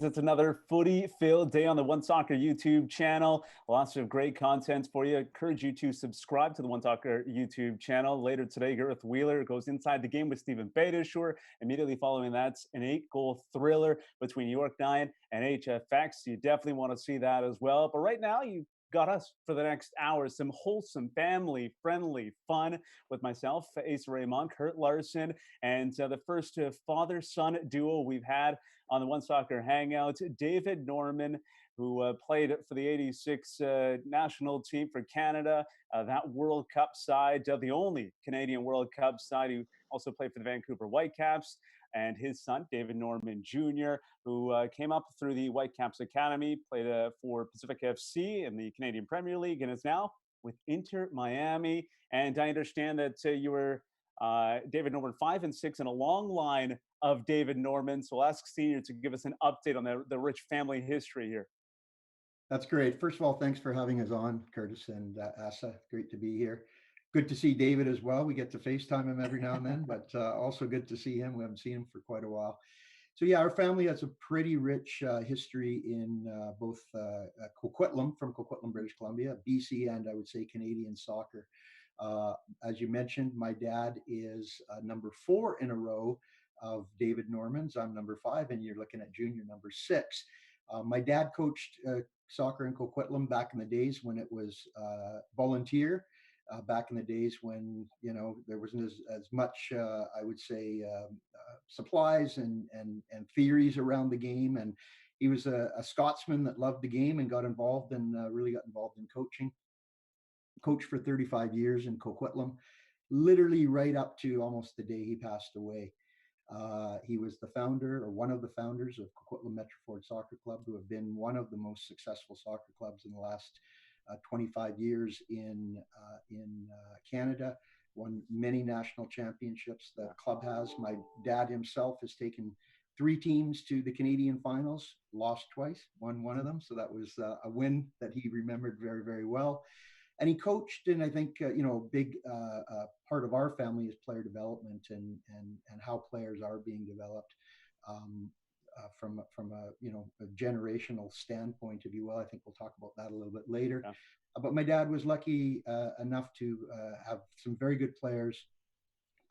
It's another footy-filled day on the One Soccer YouTube channel. Lots of great content for you. I encourage you to subscribe to the One Soccer YouTube channel. Later today, Gareth Wheeler goes inside the game with Stephen Badishore. Immediately following that's an 8-goal thriller between York 9 and HFX. You definitely want to see that as well. But right now, you got us for the next hour. Some wholesome, family-friendly fun with myself, Asa Ray Monk, Kurt Larson, and the first father-son duo we've had on the One Soccer Hangout, David Norman, who played for the 86 national team for Canada, that World Cup side, the only Canadian World Cup side, who also played for the Vancouver Whitecaps, and his son, David Norman Jr., who came up through the Whitecaps Academy, played for Pacific FC in the Canadian Premier League, and is now with Inter Miami. And I understand that you were David Norman 5 and 6 in a long line of David Norman. So I'll ask Senior to give us an update on the rich family history here. That's great. First of all, thanks for having us on, Curtis and Asa. Great to be here. Good to see David as well. We get to FaceTime him every now and then, but also good to see him. We haven't seen him for quite a while. So yeah, our family has a pretty rich history in both Coquitlam, from Coquitlam, British Columbia, BC, and I would say Canadian soccer. As you mentioned, my dad is number 4 in a row of David Normans. I'm number 5, and you're looking at junior number 6. My dad coached soccer in Coquitlam back in the days when it was volunteer. Back in the days when there wasn't as much I would say supplies and theories around the game, and he was a Scotsman that loved the game and got involved and really got involved in coaching. Coached for 35 years in Coquitlam, literally right up to almost the day he passed away. He was the founder, or one of the founders, of Coquitlam Metroford Soccer Club, who have been one of the most successful soccer clubs in the last 25 years in Canada. Won many national championships. The club has. My dad himself has taken 3 teams to the Canadian finals, lost twice, won one of them. So that was a win that he remembered very, very well. And he coached, and I think a big part of our family is player development and how players are being developed from a generational standpoint, if you will. I think we'll talk about that a little bit later. Yeah. But my dad was lucky enough to have some very good players,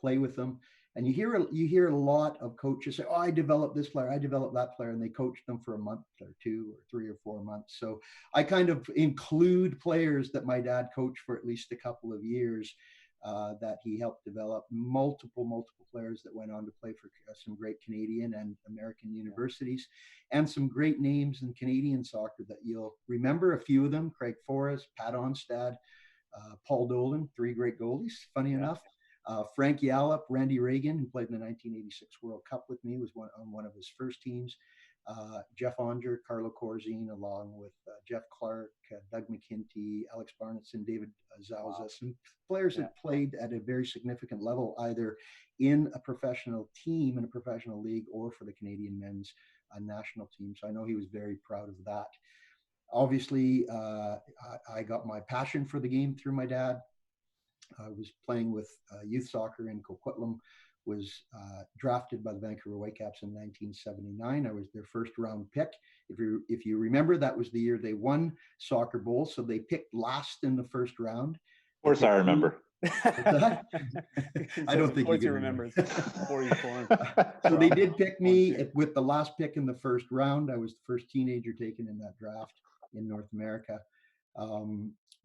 play with them. And you hear a lot of coaches say, "Oh, I developed this player, I developed that player," and they coached them for a month or 2 or 3 or 4 months. So I kind of include players that my dad coached for at least a couple of years that he helped develop. Multiple players that went on to play for some great Canadian and American universities, and some great names in Canadian soccer that you'll remember. A few of them: Craig Forrest, Pat Onstad, Paul Dolan, 3 great goalies, funny enough. Frank Yallop, Randy Reagan, who played in the 1986 World Cup with me, was on one of his first teams. Jeff Onger, Carlo Corzine, along with Jeff Clark, Doug McKinty, Alex Barnettson, David Zauza, some players that played at a very significant level, either in a professional team, in a professional league, or for the Canadian men's national team. So I know he was very proud of that. Obviously, I got my passion for the game through my dad. I was playing with youth soccer in Coquitlam, was drafted by the Vancouver Whitecaps in 1979. I was their first round pick. If you remember, that was the year they won Soccer Bowl, so they picked last in the first round. Of course I remember. I don't think you remember. So they did pick me with the last pick in the first round. I was the first teenager taken in that draft in North America.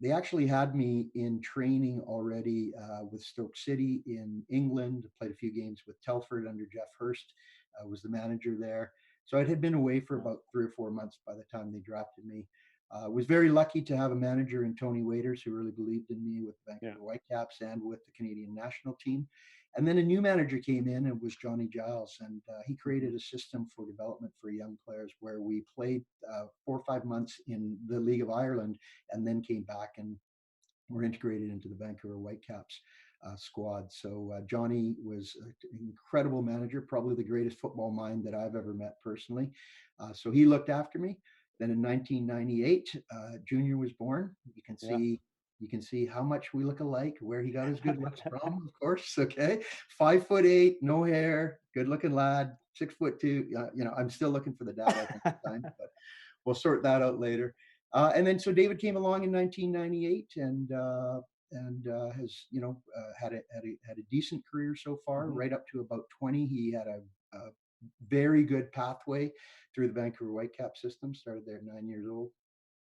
They actually had me in training already with Stoke City in England. Played a few games with Telford under Jeff Hurst, was the manager there. So I had been away for about 3 or 4 months by the time they drafted me. Was very lucky to have a manager in Tony Waiters, who really believed in me with Vancouver Whitecaps and with the Canadian national team. And then a new manager came in, and was Johnny Giles, and he created a system for development for young players where we played 4 or 5 months in the League of Ireland, and then came back and were integrated into the Vancouver Whitecaps squad. So Johnny was an incredible manager, probably the greatest football mind that I've ever met personally. So he looked after me. Then in 1998, Junior was born. You can see how much we look alike, where he got his good looks from, of course. Okay. 5'8", no hair, good looking lad, 6'2". I'm still looking for the data at the time, but we'll sort that out later. And then so David came along in 1998 and has had a decent career so far, right up to about 20. He had a very good pathway through the Vancouver Whitecap system. Started there at 9 years old.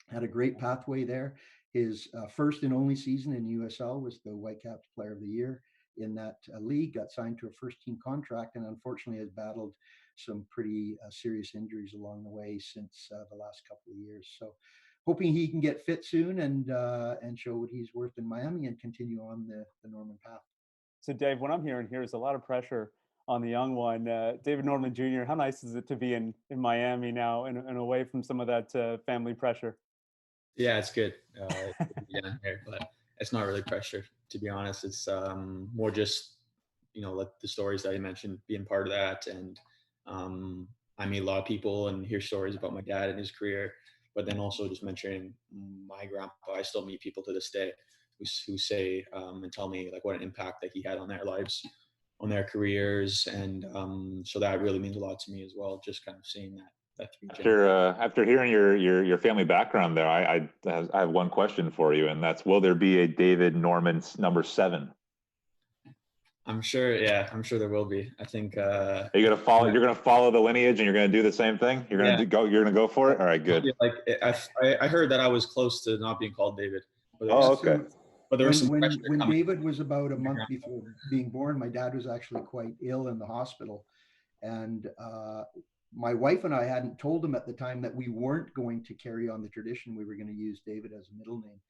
Had a great pathway there. His first and only season in USL was the Whitecaps Player of the Year in that league. Got signed to a first-team contract, and unfortunately has battled some pretty serious injuries along the way since the last couple of years. So, hoping he can get fit soon and show what he's worth in Miami and continue on the Norman path. So, Dave, what I'm hearing here is a lot of pressure on the young one, David Norman Jr. How nice is it to be in Miami now and away from some of that family pressure? Yeah, it's good to be down here, but it's not really pressure, to be honest. It's more just, like the stories that I mentioned, being part of that. And I meet a lot of people and hear stories about my dad and his career, but then also just mentioning my grandpa. I still meet people to this day who say and tell me like what an impact that he had on their lives, on their careers. And so that really means a lot to me as well, just kind of seeing that. After hearing your family background there, I have one question for you, and that's: will there be a David Norman number 7? I'm sure. Yeah, I'm sure there will be. I think. Are you gonna follow? Yeah. You're gonna follow the lineage, and you're gonna do the same thing. You're gonna You're gonna go for it. All right, good. Like I heard that I was close to not being called David. Okay. But there was when David was about a month before being born, my dad was actually quite ill in the hospital, and my wife and I hadn't told him at the time that we weren't going to carry on the tradition. We were going to use David as a middle name.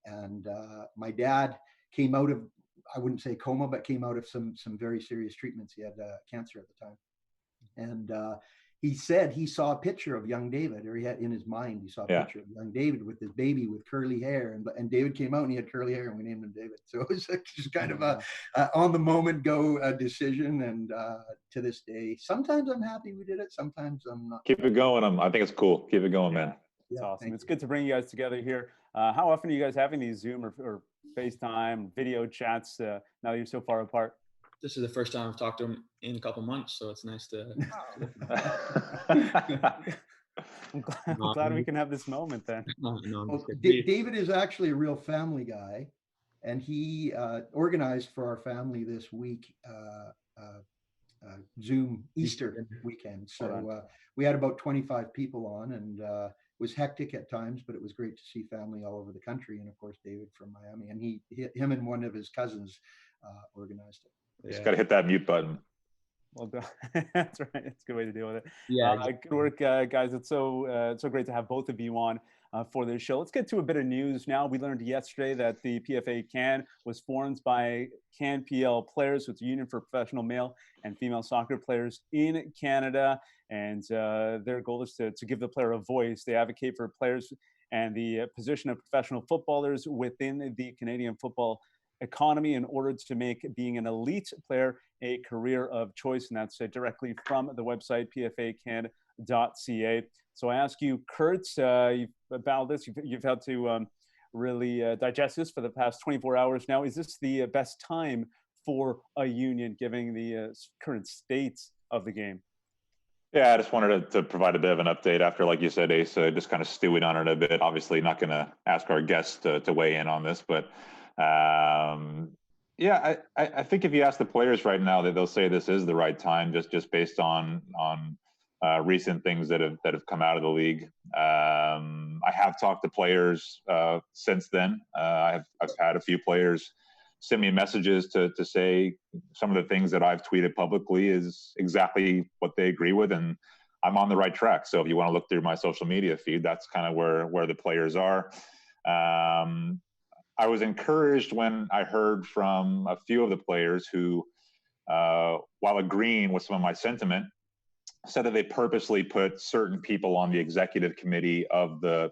And my dad came out of, I wouldn't say coma, but came out of some very serious treatments. He had cancer at the time. And he said he saw a picture of young David, or he had in his mind, he saw a picture of young David with his baby with curly hair. And David came out and he had curly hair and we named him David. So it was just kind of a on the moment go decision. And to this day, sometimes I'm happy we did it. Sometimes I'm not. Keep it going. I think it's cool. Keep it going, man. It's awesome. It's good to bring you guys together here. How often are you guys having these Zoom or FaceTime video chats now that you're so far apart? This is the first time I've talked to him in a couple months, so it's nice to. I'm glad we can have this moment then. Well, David is actually a real family guy, and he organized for our family this week Zoom Easter weekend. So we had about 25 people on, and it was hectic at times, but it was great to see family all over the country, and of course David from Miami, and him and one of his cousins organized it. Just got to hit that mute button. Well done. That's right. It's a good way to deal with it. Yeah. Good work, guys. It's so great to have both of you on for this show. Let's get to a bit of news now. We learned yesterday that the PFACAN was formed by CanPL players, so it's a union for professional male and female soccer players in Canada. And their goal is to give the player a voice. They advocate for players and the position of professional footballers within the Canadian football economy in order to make being an elite player a career of choice. And that's directly from the website pfacan.ca. So I ask you, Kurt, about this, you've had to really digest this for the past 24 hours now. Is this the best time for a union, given the current state of the game? Yeah, I just wanted to provide a bit of an update after, like you said, Ace, just kind of stewing on it a bit. Obviously not going to ask our guests to weigh in on this, but yeah, I think if you ask the players right now, that they'll say this is the right time, just based on recent things that have come out of the league. I have talked to players since then. I've had a few players send me messages to say some of the things that I've tweeted publicly is exactly what they agree with, and I'm on the right track. So if you want to look through my social media feed, that's kind of where the players are. I was encouraged when I heard from a few of the players who, while agreeing with some of my sentiment, said that they purposely put certain people on the executive committee of the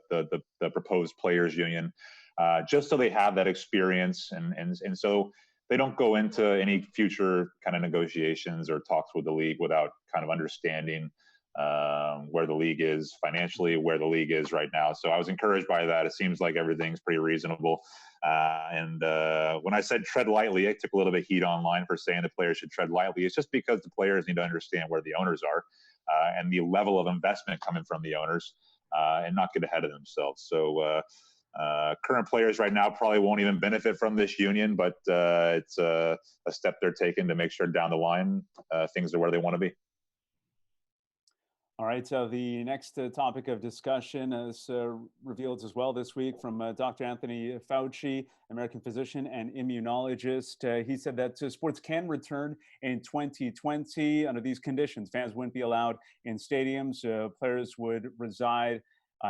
proposed players union, just so they have that experience, and so they don't go into any future kind of negotiations or talks with the league without kind of understanding where the league is financially, where the league is right now. So I was encouraged by that. It seems like everything's pretty reasonable. And when I said tread lightly, I took a little bit of heat online for saying the players should tread lightly. It's just because the players need to understand where the owners are and the level of investment coming from the owners and not get ahead of themselves. So current players right now probably won't even benefit from this union, but it's a step they're taking to make sure down the line things are where they want to be. All right, so the next topic of discussion is revealed as well this week from Dr. Anthony Fauci, American physician and immunologist. He said that sports can return in 2020 under these conditions. Fans wouldn't be allowed in stadiums. Players would reside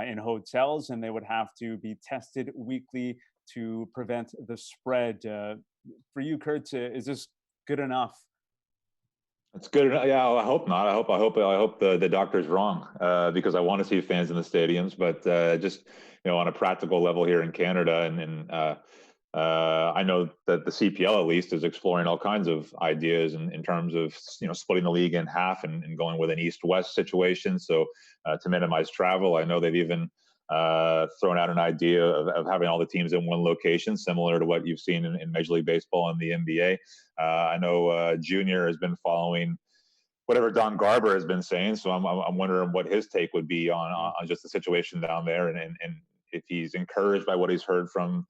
in hotels, and they would have to be tested weekly to prevent the spread. For you, Kurt, is this good enough? It's good. Yeah, I hope not. I hope the doctor's wrong because I want to see fans in the stadiums. But just on a practical level here in Canada, and I know that the CPL at least is exploring all kinds of ideas in terms of splitting the league in half and going with an east-west situation. So to minimize travel, I know they've even thrown out an idea of having all the teams in one location, similar to what you've seen in Major League Baseball and the NBA. I know Junior has been following whatever Don Garber has been saying, so I'm wondering what his take would be on just the situation down there, and if he's encouraged by what he's heard from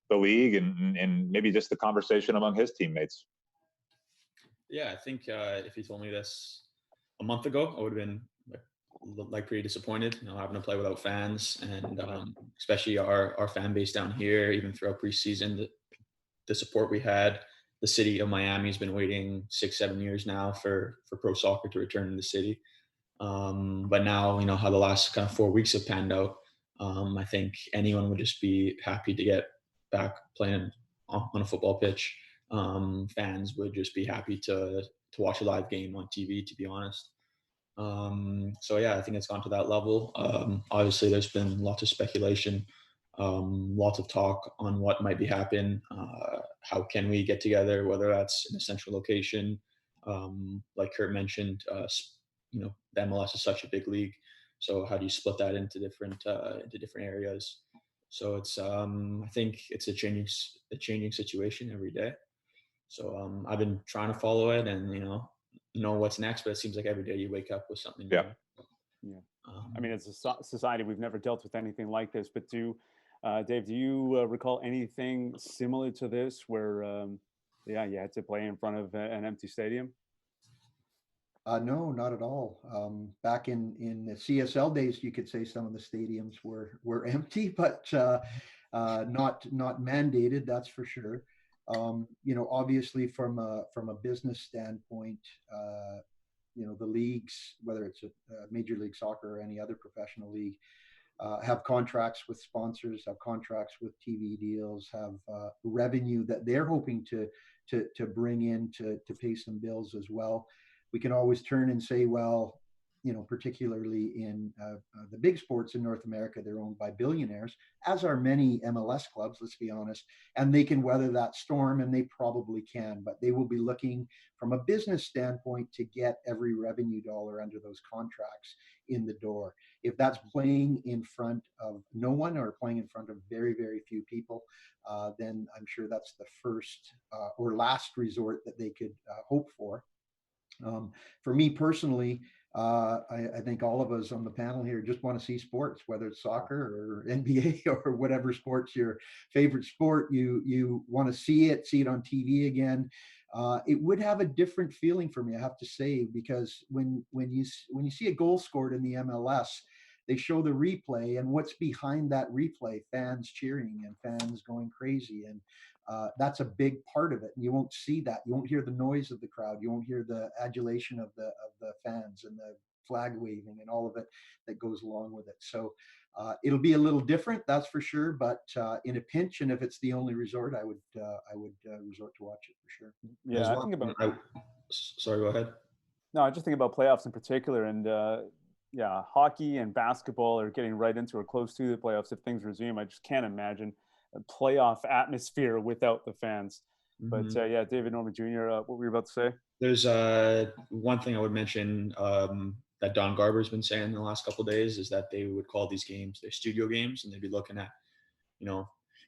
the league and maybe just the conversation among his teammates. Yeah, I think if he told me this a month ago, I would have been pretty disappointed, having to play without fans, and especially our fan base down here, even throughout preseason, the support we had. The city of Miami has been waiting 6-7 years now for pro soccer to return to the city. But now, how the last kind of 4 weeks have panned out, I think anyone would just be happy to get back playing on a football pitch. Fans would just be happy to watch a live game on TV, to be honest. So yeah, I think it's gone to that level. Obviously there's been lots of speculation, lots of talk on what might be happening. How can we get together, whether that's in a central location, like Kurt mentioned, the MLS is such a big league. So how do you split that into different areas? So it's, I think it's a changing situation every day. So I've been trying to follow it and, know what's next, but it seems like every day you wake up with something new. Yeah. I mean, as a society, we've never dealt with anything like this, but Dave, do you recall anything similar to this where, you had to play in front of an empty stadium? No, not at all. Back in the CSL days, you could say some of the stadiums were empty, but not mandated. That's for sure. Obviously from a business standpoint, the leagues, whether it's a Major League Soccer or any other professional league, have contracts with sponsors, have contracts with TV deals, have revenue that they're hoping to bring in to pay some bills as well. We can always turn and say, well, particularly in the big sports in North America, they're owned by billionaires, as are many MLS clubs, let's be honest, and they can weather that storm, and they probably can, but they will be looking from a business standpoint to get every revenue dollar under those contracts in the door. If that's playing in front of no one or playing in front of very, very few people, then I'm sure that's the first or last resort that they could hope for. For me personally, I think all of us on the panel here just want to see sports, whether it's soccer or NBA or whatever sports your favorite sport. You want to see it on TV again. It would have a different feeling for me, I have to say, because when you see a goal scored in the MLS, they show the replay, and what's behind that replay? Fans cheering and fans going crazy, and that's a big part of it. And you won't see that. You won't hear the noise of the crowd. You won't hear the adulation of the fans and the flag waving and all of it that goes along with it. So it'll be a little different, that's for sure. But in a pinch, and if it's the only resort, I would resort to watch it for sure. Yeah, well. I think about. Sorry, go ahead. No, I just think about playoffs in particular, and hockey and basketball are getting right into or close to the playoffs if things resume. I just can't imagine a playoff atmosphere without the fans. But David Norman Jr., what were you about to say? There's one thing I would mention that Don Garber's been saying in the last couple of days is that they would call these games their studio games, and they'd be looking at,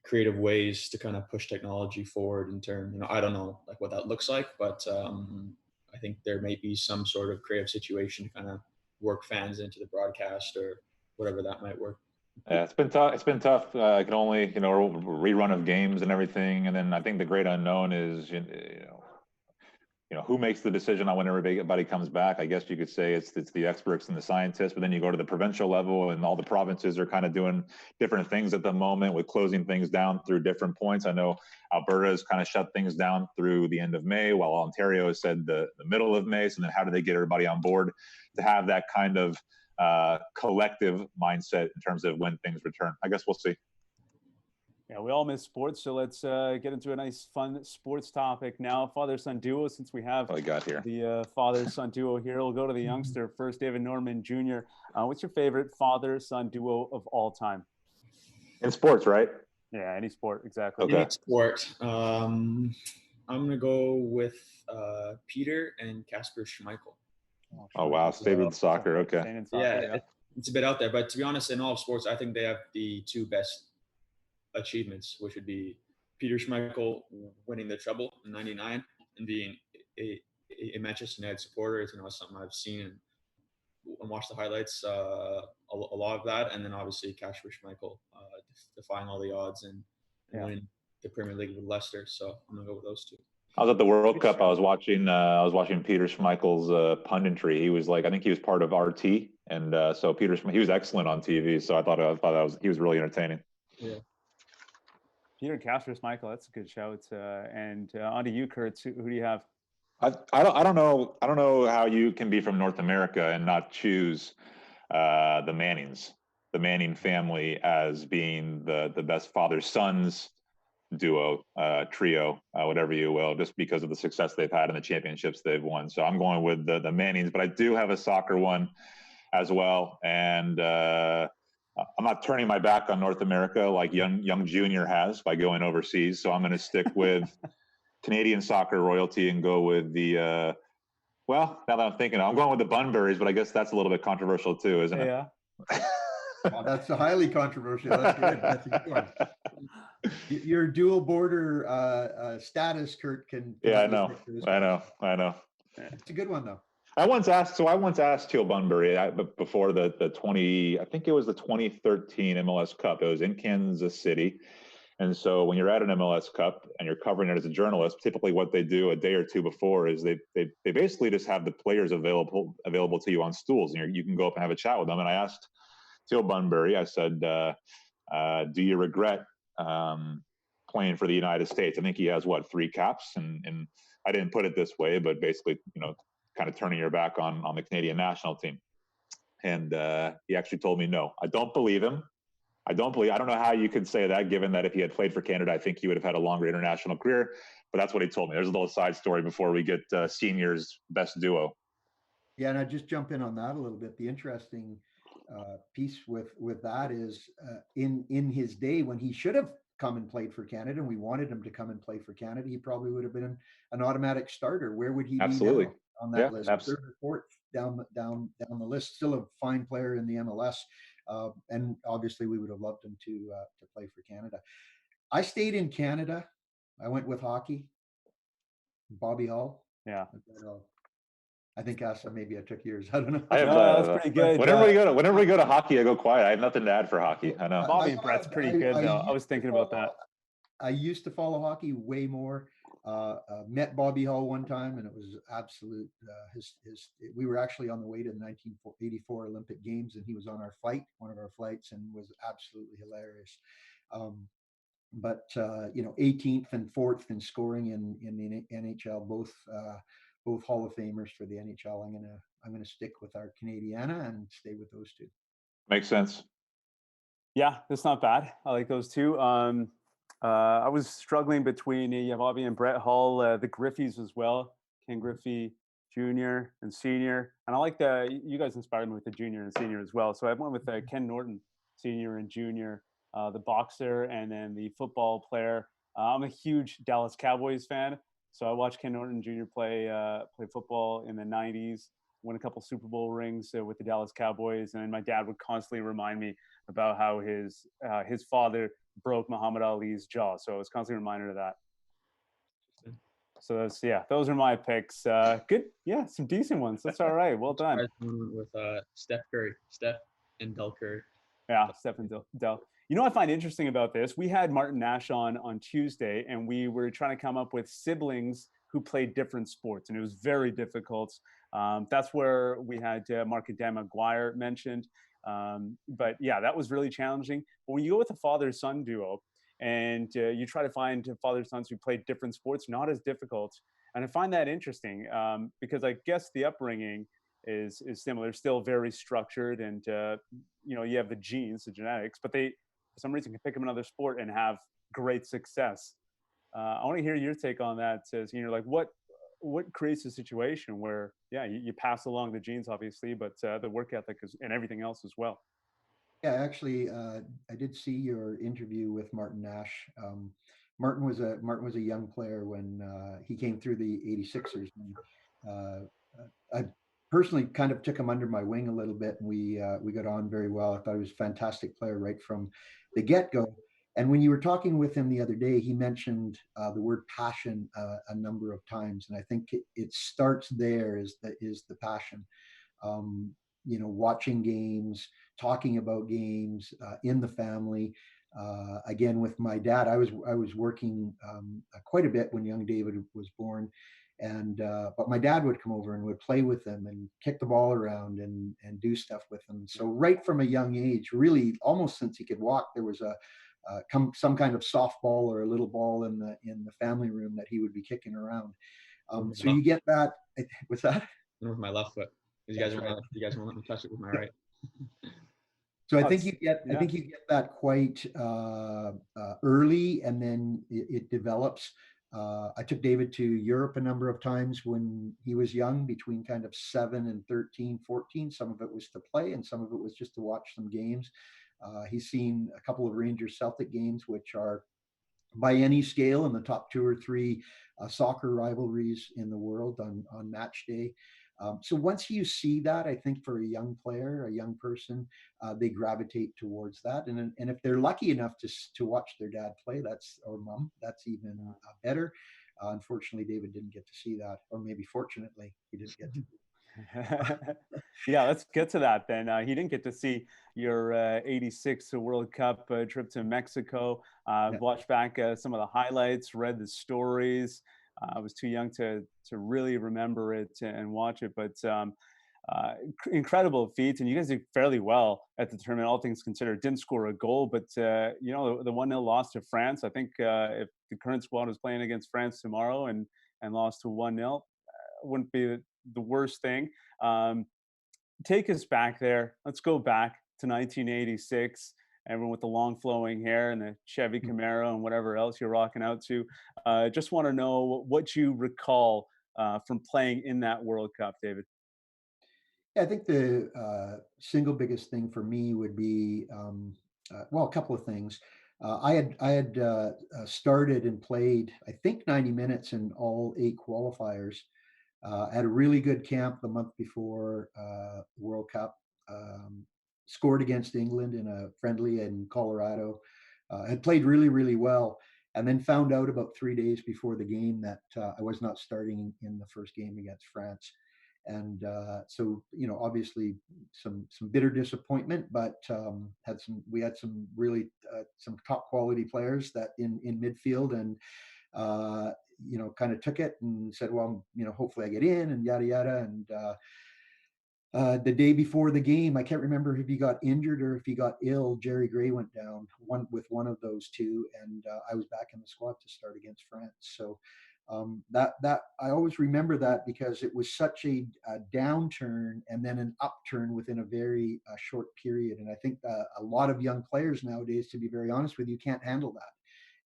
creative ways to kind of push technology forward in terms, I don't know like what that looks like, but I think there may be some sort of creative situation to kind of work fans into the broadcast or whatever that might work. Yeah, it's been tough. It's been tough. I can only, rerun of games and everything. And then I think the great unknown is, who makes the decision on when everybody comes back. I guess you could say it's the experts and the scientists, but then you go to the provincial level and all the provinces are kind of doing different things at the moment with closing things down through different points. I know Alberta has kind of shut things down through the end of May, while Ontario has said the middle of May. So then how do they get everybody on board to have that kind of collective mindset in terms of when things return? I guess we'll see. Yeah, we all miss sports, so let's get into a nice, fun sports topic now. Father-son duo, since we have the father-son duo here. We'll go to the youngster first, David Norman Jr. What's your favorite father-son duo of all time? In sports, right? Yeah, any sport, exactly. Okay. Any sport. I'm going to go with Peter and Kasper Schmeichel. Oh, wow. Stayed with soccer. Okay. Yeah, it's a bit out there, but to be honest, in all sports, I think they have the two best achievements, which would be Peter Schmeichel winning the treble in '99 and being a Manchester United supporter. It's something I've seen and watched the highlights, a lot of that, and then obviously Kasper Schmeichel defying all the odds and winning the Premier League with Leicester. So I'm gonna go with those two. I was at the World Cup. I was watching Peter Schmeichel's punditry. He was I think he was part of RT, and so he was excellent on TV. So I thought he was really entertaining. Yeah. Peter Kasper Schmeichel, that's a good shout. And on to you, Kurt. Who do you have? I don't know how you can be from North America and not choose the Mannings, the Manning family, as being the best father-sons duo, trio, whatever you will, just because of the success they've had in the championships they've won. So I'm going with the Mannings, but I do have a soccer one as well. And I'm not turning my back on North America like young Junior has by going overseas. So I'm going to stick with Canadian soccer royalty and go with the, now that I'm thinking, I'm going with the Bunburys, but I guess that's a little bit controversial too, isn't it? Yeah. Well, that's highly controversial. That's good. That's a good one. Your dual border status, Kurt, can. Yeah, I know. It's a good one, though. I once asked Teal Bunbury before the 2013 MLS Cup. It was in Kansas City. And so when you're at an MLS Cup and you're covering it as a journalist, typically what they do a day or two before is they basically just have the players available to you on stools, and you can go up and have a chat with them. And I asked Teal Bunbury, I said, do you regret playing for the United States? I think he has 3 caps, and I didn't put it this way, but basically, kind of turning your back on the Canadian national team. And he actually told me, no, I don't believe him. I don't know how you could say that, given that if he had played for Canada, I think he would have had a longer international career. But that's what he told me. There's a little side story before we get seniors best duo. Yeah, and I just jump in on that a little bit. The interesting piece with that is in his day when he should have come and played for Canada, and we wanted him to come and play for Canada, he probably would have been an automatic starter. Where would he be now on that list? Third or fourth down the list. Still a fine player in the MLS. And obviously we would have loved him to play for Canada. I stayed in Canada. I went with hockey. Bobby Hull. Yeah. I think maybe I took yours. I don't know. That's pretty good. Whenever we go to hockey, I go quiet. I have nothing to add for hockey. I know. Bobby Brett's pretty good though. I was thinking about that. I used to follow hockey way more. Met Bobby Hull one time, and it was absolute. We were actually on the way to the 1984 Olympic Games, and he was on one of our flights, and was absolutely hilarious. But 18th and 4th in scoring in the NHL, both Hall of Famers for the NHL. I'm gonna stick with our Canadiana and stay with those two. Makes sense. Yeah, that's not bad. I like those two. I was struggling between Bobby and Brett Hull, the Griffies as well, Ken Griffey Jr. and Senior. And I like you guys inspired me with the Junior and Senior as well. So I went with Ken Norton, Senior and Junior, the boxer, and then the football player. I'm a huge Dallas Cowboys fan, so I watched Ken Norton Jr. play football in the 90s won a couple Super Bowl rings with the Dallas Cowboys, and my dad would constantly remind me about how his father broke Muhammad Ali's jaw. So I was constantly reminded of that. So those are my picks. Good, yeah, some decent ones. That's all right. Well done. With Steph and Del Curry. Yeah, Steph and Del. You know what I find interesting about this? We had Martin Nash on Tuesday, and we were trying to come up with siblings who played different sports, and it was very difficult. That's where we had Mark and Dan McGuire mentioned. But yeah, that was really challenging. But when you go with a father-son duo, and you try to find father-sons who played different sports, not as difficult. And I find that interesting because I guess the upbringing is similar, still very structured, and you have the genes, the genetics, but they for some reason can pick up another sport and have great success. I want to hear your take on that. You're like, what creates a situation where you pass along the genes, obviously, but the work ethic and everything else as well. Yeah, actually, I did see your interview with Martin Nash. Martin was a young player when he came through the 86ers. And, I personally kind of took him under my wing a little bit, and we got on very well. I thought he was a fantastic player right from the get-go. And when you were talking with him the other day, he mentioned the word passion a number of times, and I think it starts there. Is the passion. Watching games, talking about games in the family. Again, with my dad, I was working quite a bit when young David was born, and but my dad would come over and would play with them and kick the ball around and do stuff with them. So right from a young age, really almost since he could walk, there was some kind of softball or a little ball in the family room that he would be kicking around. So you get that. What's that? With my left foot. You guys won't let me touch it with my right. So I think you get that quite early, and then it develops. I took David to Europe a number of times when he was young, between kind of 7 and 13, 14. Some of it was to play, and some of it was just to watch some games. He's seen a couple of Rangers Celtic games, which are by any scale in the top 2 or 3 soccer rivalries in the world on match day. So once you see that, I think for a young player, a young person, they gravitate towards that. And if they're lucky enough to watch their dad play, or mom, that's even better. Unfortunately, David didn't get to see that, or maybe fortunately, he didn't get to. Yeah, let's get to that then. He didn't get to see your '86 World Cup trip to Mexico. Watched back some of the highlights, read the stories. I was too young to really remember it and watch it, but incredible feats, and you guys did fairly well at the tournament, all things considered. Didn't score a goal, but the 1-0 loss to France, I think if the current squad was playing against France tomorrow and lost to 1-0, wouldn't be the worst thing. Take us back there. Let's go back to 1986. Everyone with the long flowing hair and the Chevy Camaro and whatever else you're rocking out to. Just want to know what you recall from playing in that World Cup, David. Yeah, I think the single biggest thing for me would be, a couple of things. I had started and played, I think, 90 minutes in all 8 qualifiers. I had a really good camp the month before World Cup. Scored against England in a friendly in Colorado. Had played really, really well, and then found out about 3 days before the game that I was not starting in the first game against France. And so, obviously some bitter disappointment, but we had some really some top quality players that in midfield, and kind of took it and said, well, hopefully I get in, and yada yada. And the day before the game, I can't remember if he got injured or if he got ill. Jerry Gray went down with one of those two, and I was back in the squad to start against France. So that I always remember that, because it was such a downturn and then an upturn within a very short period. And I think a lot of young players nowadays, to be very honest with you, can't handle that.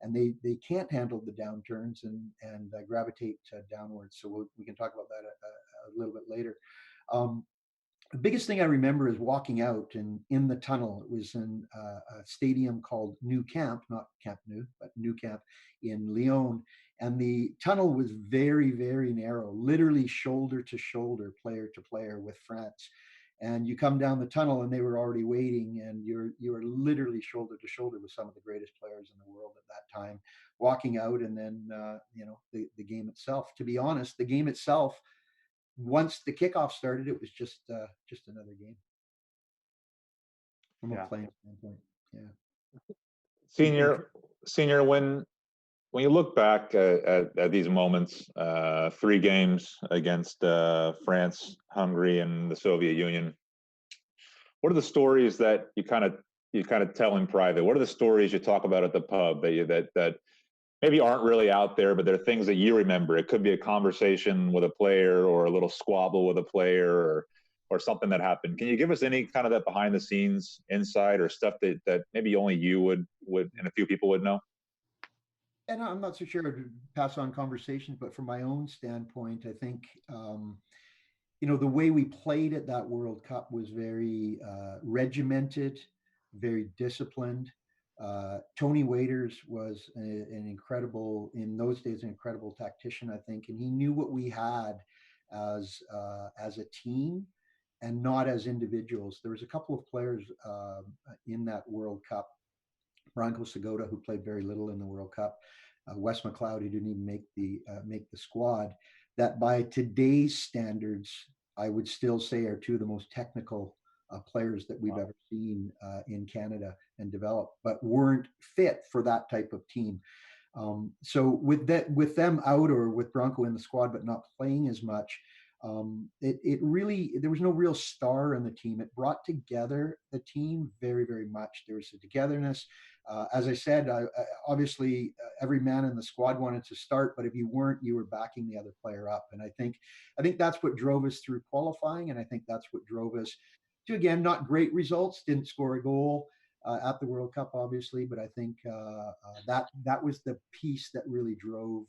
And they can't handle the downturns and gravitate downwards. So we can talk about that a little bit later. The biggest thing I remember is walking out and in the tunnel. It was in a stadium called New Camp, not Camp Nou, but New Camp in Lyon. And the tunnel was very, very narrow, literally shoulder to shoulder, player to player with France. And you come down the tunnel and they were already waiting, and you're literally shoulder to shoulder with some of the greatest players in the world at that time, walking out. And then the game itself. To be honest, the game itself, once the kickoff started, it was just another game from a playing standpoint. Yeah. Senior, when you look back at these moments, 3 games against France, Hungary, and the Soviet Union, what are the stories that you kind of tell in private? What are the stories you talk about at the pub that maybe aren't really out there, but they're things that you remember? It could be a conversation with a player, or a little squabble with a player, or something that happened. Can you give us any kind of that behind the scenes insight, or stuff that maybe only you would and a few people would know? And I'm not so sure to pass on conversations, but from my own standpoint, I think the way we played at that World Cup was very regimented, very disciplined. Tony Waiters was an incredible, in those days, an incredible tactician, I think, and he knew what we had as a team and not as individuals. There was a couple of players in that World Cup. Branko Segota, who played very little in the World Cup, Wes McLeod, who didn't even make the squad, that by today's standards, I would still say are 2 of the most technical players that we've ever seen in Canada and developed, but weren't fit for that type of team. So with them out, or with Branko in the squad but not playing as much, it really, there was no real star in the team. It brought together the team very, very much. There was a togetherness. As I said, obviously every man in the squad wanted to start, but if you weren't, you were backing the other player up. And I think that's what drove us through qualifying, and I think that's what drove us to, again, not great results. Didn't score a goal at the World Cup, obviously, but I think that was the piece that really drove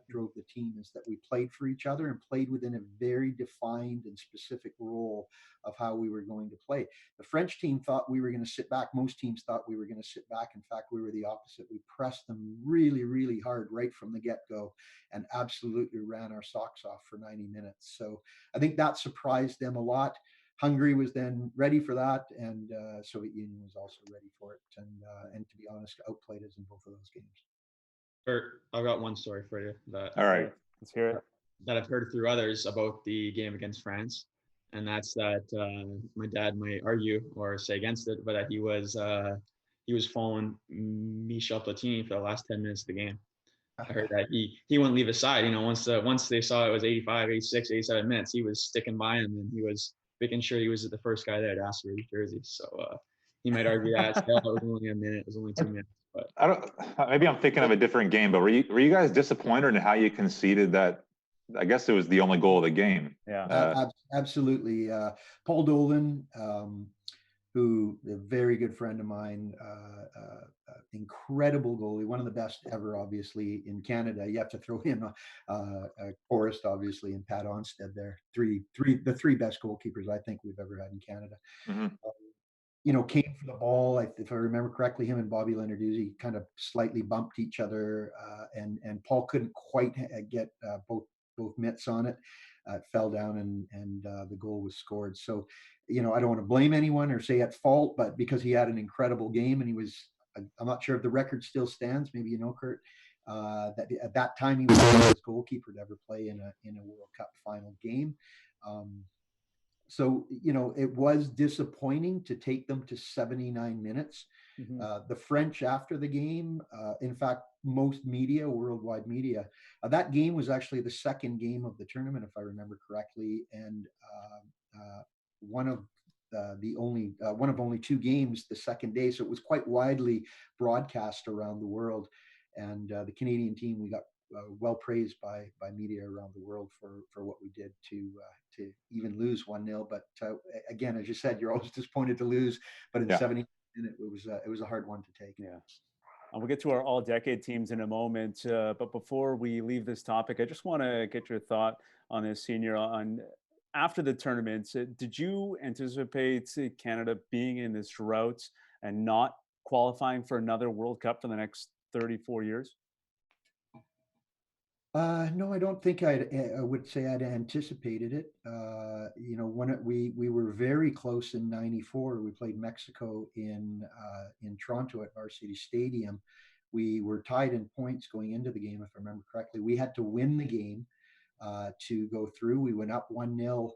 the team, is that we played for each other and played within a very defined and specific role of how we were going to play. The French team thought we were going to sit back. Most teams thought we were going to sit back. In fact, we were the opposite. We pressed them really, really hard right from the get-go and absolutely ran our socks off for 90 minutes. So I think that surprised them a lot. Hungary was then ready for that, and Soviet Union was also ready for it. And to be honest, outplayed us in both of those games. I've got one story for you. All right, let's hear it. That I've heard through others about the game against France, and that's that my dad might argue or say against it, but that he was following Michel Platini for the last 10 minutes of the game. I heard that he wouldn't leave his side. Once they saw it was 85, 86, 87 minutes, he was sticking by him, and he was making sure he was the first guy that had asked for his jersey. So he might argue that it was only a minute, it was only 2 minutes. But maybe I'm thinking of a different game, but were you guys disappointed in how you conceded that? I guess it was the only goal of the game. Yeah, absolutely. Paul Dolan, who a very good friend of mine, incredible goalie, one of the best ever, obviously, in Canada. You have to throw in Forrest, obviously, and Pat Onstead there. The three best goalkeepers I think we've ever had in Canada. Mm-hmm. Came for the ball. If I remember correctly, him and Bobby Lenarduzzi kind of slightly bumped each other, and Paul couldn't quite get both mitts on it. It fell down, and the goal was scored. So, I don't want to blame anyone or say at fault, but because he had an incredible game, and I'm not sure if the record still stands. Maybe Kurt, that at that time he was the best goalkeeper to ever play in a World Cup final game. So, it was disappointing to take them to 79 minutes. Mm-hmm. The French after the game, in fact, most media, worldwide media, that game was actually the second game of the tournament, if I remember correctly, and one of only 2 games the second day. So it was quite widely broadcast around the world. And the Canadian team, we got well praised by media around the world for what we did to even lose 1-0. But again, as you said, you're always disappointed to lose. But in 70 minutes, it was a hard one to take. Yeah. We'll get to our all-decade teams in a moment. But before we leave this topic, I just want to get your thought on this, Senior, on after the tournament, did you anticipate Canada being in this route and not qualifying for another World Cup for the next 34 years? No, I don't think I would say I'd anticipated it. You know, we were very close in '94. We played Mexico in Toronto at Varsity Stadium. We were tied in points going into the game, if I remember correctly. We had to win the game to go through. We went up 1-0.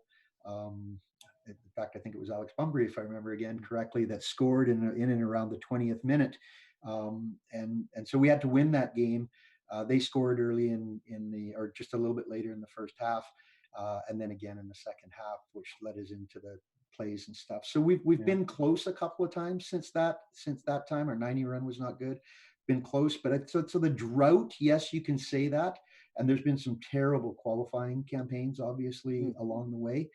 In fact, I think it was Alex Bumbry, if I remember again correctly, that scored in and around the 20th minute. And so we had to win that game. They scored early or just a little bit later in the first half, and then again in the second half, which led us into the plays and stuff. So we've been close a couple of times since that time. Our 90 run was not good. Been close, but so the drought, yes, you can say that. And there's been some terrible qualifying campaigns, obviously, along the way.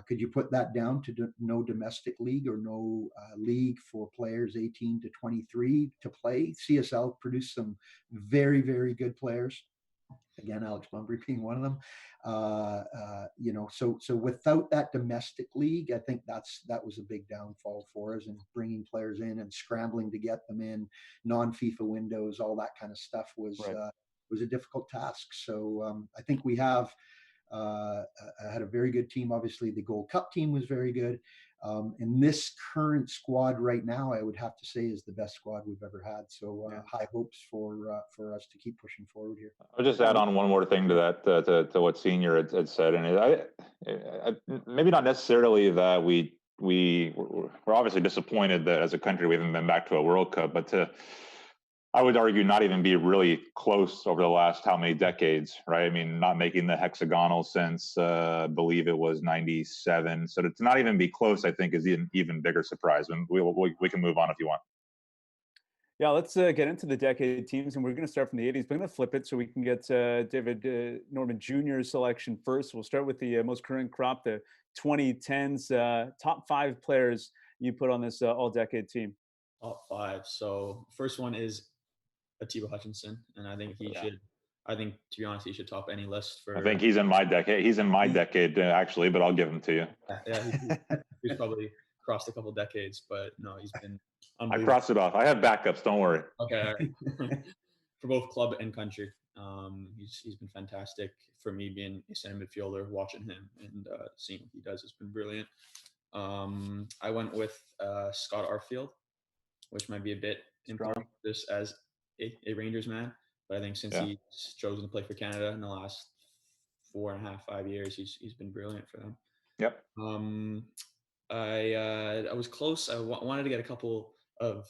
Could you put that down to no domestic league or no league for players 18 to 23 to play? CSL produced some very, very good players. Again, Alex Bumbry being one of them. You know, so without that domestic league, I think that was a big downfall for us, and bringing players in and scrambling to get them in, non-FIFA windows, all that kind of stuff was a difficult task. So I think we have had a very good team. Obviously, the Gold Cup team was very good. And this current squad right now, I would have to say, is the best squad we've ever had. So high hopes for us to keip pushing forward here. I'll just add on one more thing to that, to what Senior had said. And I maybe not necessarily that we're obviously disappointed that as a country we haven't been back to a World Cup, but I would argue not even be really close over the last how many decades, right? I mean, not making the hexagonal since I believe it was '97. So to not even be close, I think, is an even bigger surprise. And we can move on if you want. Yeah, let's get into the decade teams, and we're going to start from the 80s. But I'm going to flip it so we can get David Norman Jr.'s selection first. We'll start with the most current crop, the 2010s. Top 5 players you put on this all-decade team. Top 5. So first one is Atiba Hutchinson, and I think he should. I think, to be honest, he should top any list for. I think he's in my decade. He's in my decade actually, but I'll give him to you. He's probably crossed a couple decades, but no, he's been. I crossed it off. I have backups. Don't worry. Okay, all right. For both club and country, he's been fantastic. For me, being a center midfielder, watching him and seeing what he does has been brilliant. I went with Scott Arfield, which might be a bit important just as a Rangers man, but I think since he's chosen to play for Canada in the last 4.5, 5 years, he's been brilliant for them. Yep. I was close. I wanted to get a couple of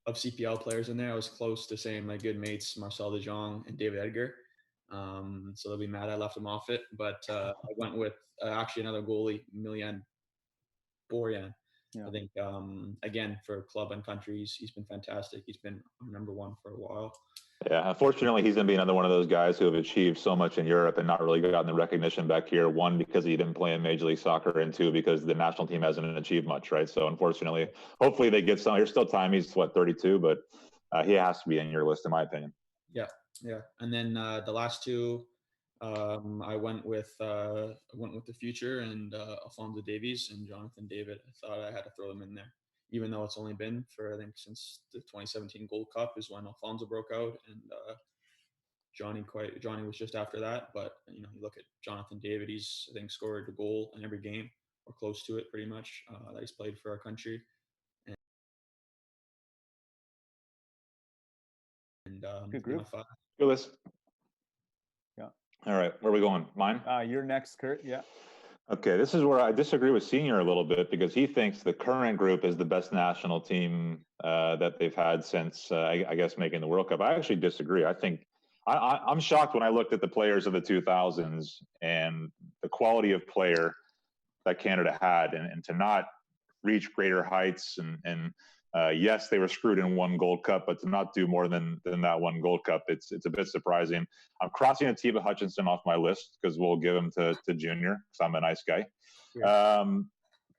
CPL players in there. I was close to saying my good mates Marcel De Jong and David Edgar. So they'll be mad I left them off it, but I went with actually another goalie, Miljan Borjan. I think, again, for club and countries, he's been fantastic. He's been number 1 for a while. Yeah, unfortunately, he's going to be another one of those guys who have achieved so much in Europe and not really gotten the recognition back here. 1, because he didn't play in Major League Soccer, and 2, because the national team hasn't achieved much, right? So unfortunately, hopefully they get some. There's still time. He's, 32, but he has to be in your list, in my opinion. Yeah. And then the last 2, I went with the future and Alphonso Davies and Jonathan David. I thought I had to throw them in there, even though it's only been for, I think, since the 2017 Gold Cup is when Alphonso broke out, and Johnny was just after that. But you look at Jonathan David, he's, I think, scored a goal in every game or close to it, pretty much, that he's played for our country. And good group. Good list. Yeah. All right, where are we going? Mine? You're next, Kurt. Yeah. Okay, this is where I disagree with Senior a little bit, because he thinks the current group is the best national team that they've had since, I guess, making the World Cup. I actually disagree. I think I'm shocked when I looked at the players of the 2000s and the quality of player that Canada had, and to not reach greater heights. And yes, they were screwed in 1 Gold Cup, but to not do more than that 1 Gold Cup, it's a bit surprising. I'm crossing Atiba Hutchinson off my list because we'll give him to Junior because I'm a nice guy. Yeah.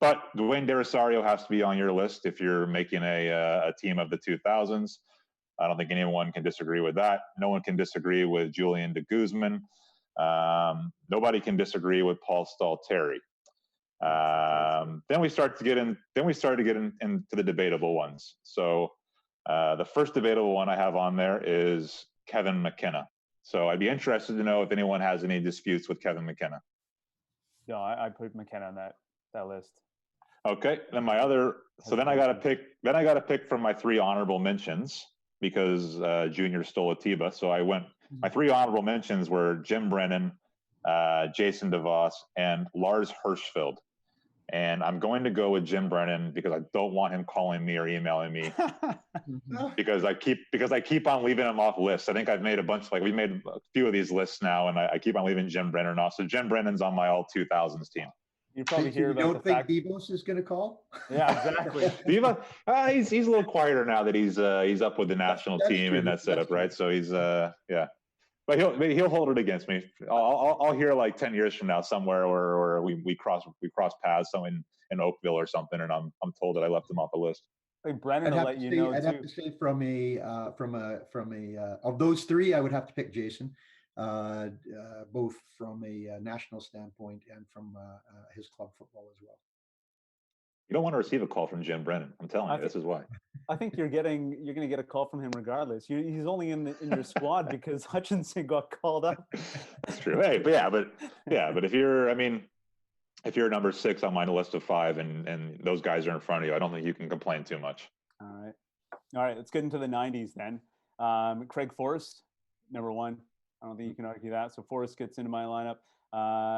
But Dwayne De Rosario has to be on your list if you're making a team of the 2000s. I don't think anyone can disagree with that. No one can disagree with Julian de Guzman. Nobody can disagree with Paul Stahl-Terry. Then we started to get into the debatable ones. So the first debatable one I have on there is Kevin McKenna. So I'd be interested to know if anyone has any disputes with Kevin McKenna. No, I put McKenna on that list. Okay, then then I got to pick from my 3 honorable mentions because Junior stole Atiba. So my 3 honorable mentions were Jim Brennan, Jason DeVos, and Lars Hirschfeld. And I'm going to go with Jim Brennan because I don't want him calling me or emailing me because I keep on leaving him off lists. I think I've made we made a few of these lists now, and I keep on leaving Jim Brennan off. So Jim Brennan's on my all 2000s team. You probably hear about don't think Devos is going to call? Yeah, exactly. Devos, he's a little quieter now that he's up with the national team true. and that setup, That's right? So he's yeah. But he'll hold it against me. I'll hear like 10 years from now somewhere, or we cross paths in Oakville or something, and I'm told that I left him off the list. I think Brennan will let you know I'd too. have to say from a of those 3, I would have to pick Jason, both from a national standpoint and from his club football as well. You don't want to receive a call from Jim Brennan. I'm telling you, this is why. I think you're going to get a call from him regardless. He's only in your squad because Hutchinson got called up. That's true. Hey, but if you're number 6 on my list of 5 and those guys are in front of you, I don't think you can complain too much. All right. Let's get into the 90s then. Craig Forrest, number 1. I don't think you can argue that. So Forrest gets into my lineup.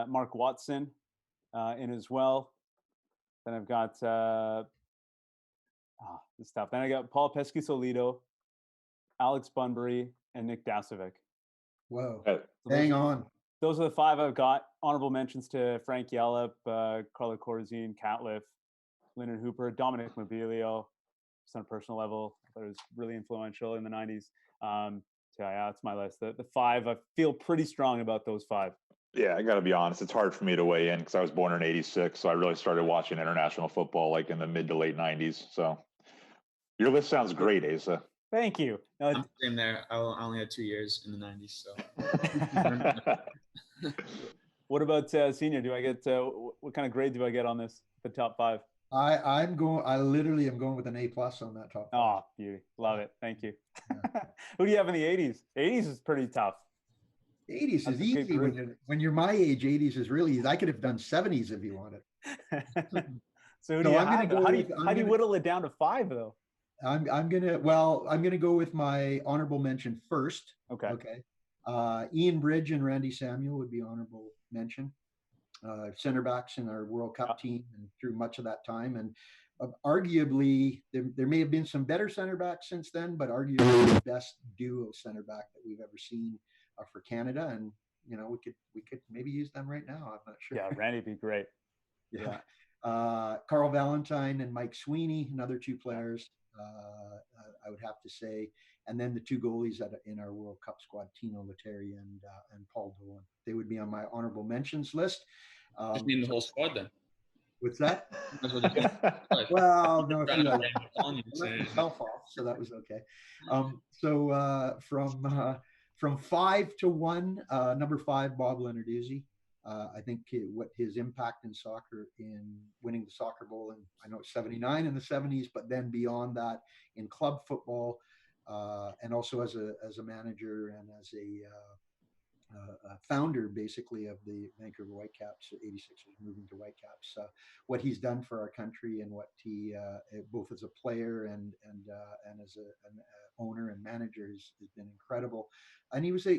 Mark Watson in as well. Then I've got this stuff. Then I got Paul Pesky-Solido, Alex Bunbury, and Nick Dasovic. Whoa. So Hang on. Those are the 5 I've got. Honorable mentions to Frank Yallop, Carlo Corzine, Catliff, Leonard Hooper, Dominic Mobilio. Just on a personal level, that was really influential in the 90s. So yeah, that's my list. The 5, I feel pretty strong about those 5. Yeah, I got to be honest. It's hard for me to weigh in because I was born in '86, so I really started watching international football like in the mid to late '90s. So your list sounds great, Asa. Thank you. I'm same there. I only had 2 years in the '90s, so. What about senior? Do I get what kind of grade do I get on this? The top 5. I literally am going with an A+ on that top 5. Oh, beauty. Love it. Thank you. Yeah. Who do you have in the 80s? 80s is pretty tough. 80s is easy when you're my age. 80s is really easy. I could have done 70s if you wanted. So who do you have? How do you whittle it down to 5 though? I'm gonna go with my honorable mention first. Okay. Ian Bridge and Randy Samuel would be honorable mention. Center backs in our World Cup team and through much of that time, and arguably there may have been some better center backs since then, but arguably the best duo center back that we've ever seen for Canada, and we could maybe use them right now. I'm not sure. Yeah, Randy'd be great. Yeah. Carl Valentine and Mike Sweeney, another 2 players, I would have to say, and then the 2 goalies in our World Cup squad, Tino Lettieri and Paul Dolan. They would be on my honorable mentions list. Just name the whole squad then. What's that? Well, no, if you let yourself off, so that was okay. From 5 to 1, number 5, Bob Lenarduzzi. I think what his impact in soccer, in winning the soccer bowl, and I know it's 79 in the 70s, but then beyond that in club football, and also as a manager and as a founder basically of the Vancouver Whitecaps, 86ers moving to Whitecaps, what he's done for our country and what he both as a player and as an owner and manager has been incredible. And he was a